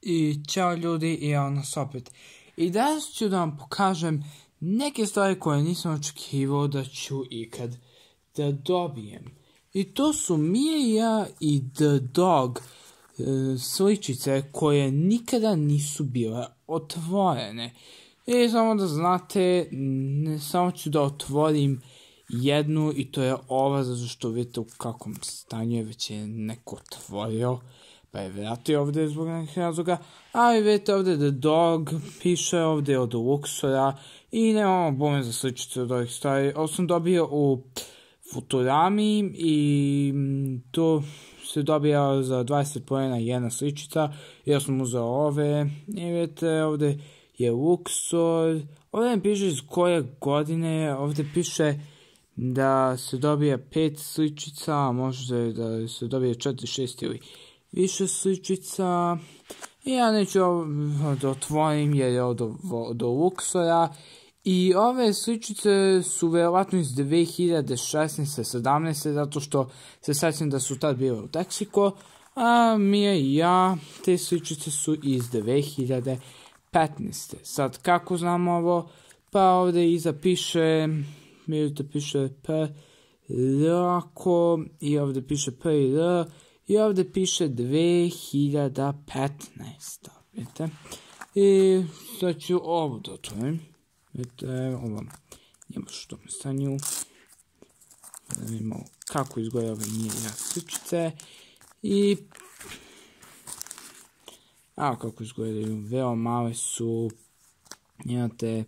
I ćao ljudi, i evo nas opet. I danas ću da vam pokažem neke stvari koje nisam očekivao da ću ikad da dobijem. I to su Mia i The Dog sličice koje nikada nisu bile otvorene. I samo da znate, samo ću da otvorim jednu i to je ova, zato što vidite u kakvom stanju je, već je neko otvorio. Pa je vratio ovdje zbog nekih razloga, ali vidite ovdje The Dog, piše ovdje od Luxora i nemamo bome za sličice od ovih stvari. Ovo sam dobio u Futurami i to se dobija za 20 poena jedna sličica. Ja sam uzeo ove i vidite ovdje je Luxor, ovdje ne piše iz koje godine, ovdje piše da se dobija 5 sličica, a možda da se dobije 4, 6 ili više sličica. Ja neću da otvorim jer je od Luxora. I ove sličice su vjerovatno iz 2016. 17. zato što se sjećam da su tad bile u Texiko. A Mia i ja, te sličice su iz 2015. Sad kako znam ovo? Pa ovdje iza piše, vidite piše P, Lako, i ovdje piše P i L. I ovdje piše 2015. Vidite? I sad ću ovo da otvorim. Vidite, ovo nema što me stanju. Da vidimo kako izgleda ove Mia sličice. I kako izgledaju, veoma male su. Imate,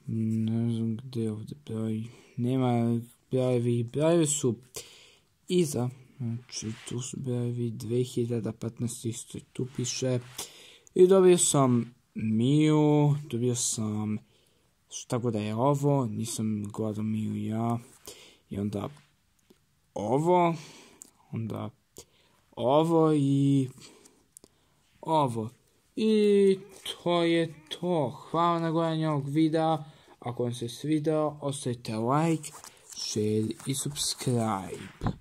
ne znam gdje je ovdje broj, nema brojevi, brojevi su iza. Znači, tu su brojevi 2015, isto i tu piše. I dobio sam Miu, dobio sam šta god da je ovo, nisam gledao Miu i ja. I onda ovo, onda ovo i ovo. I to je to. Hvala na gledanju ovog videa. Ako vam se svidao, ostavite like, share i subscribe.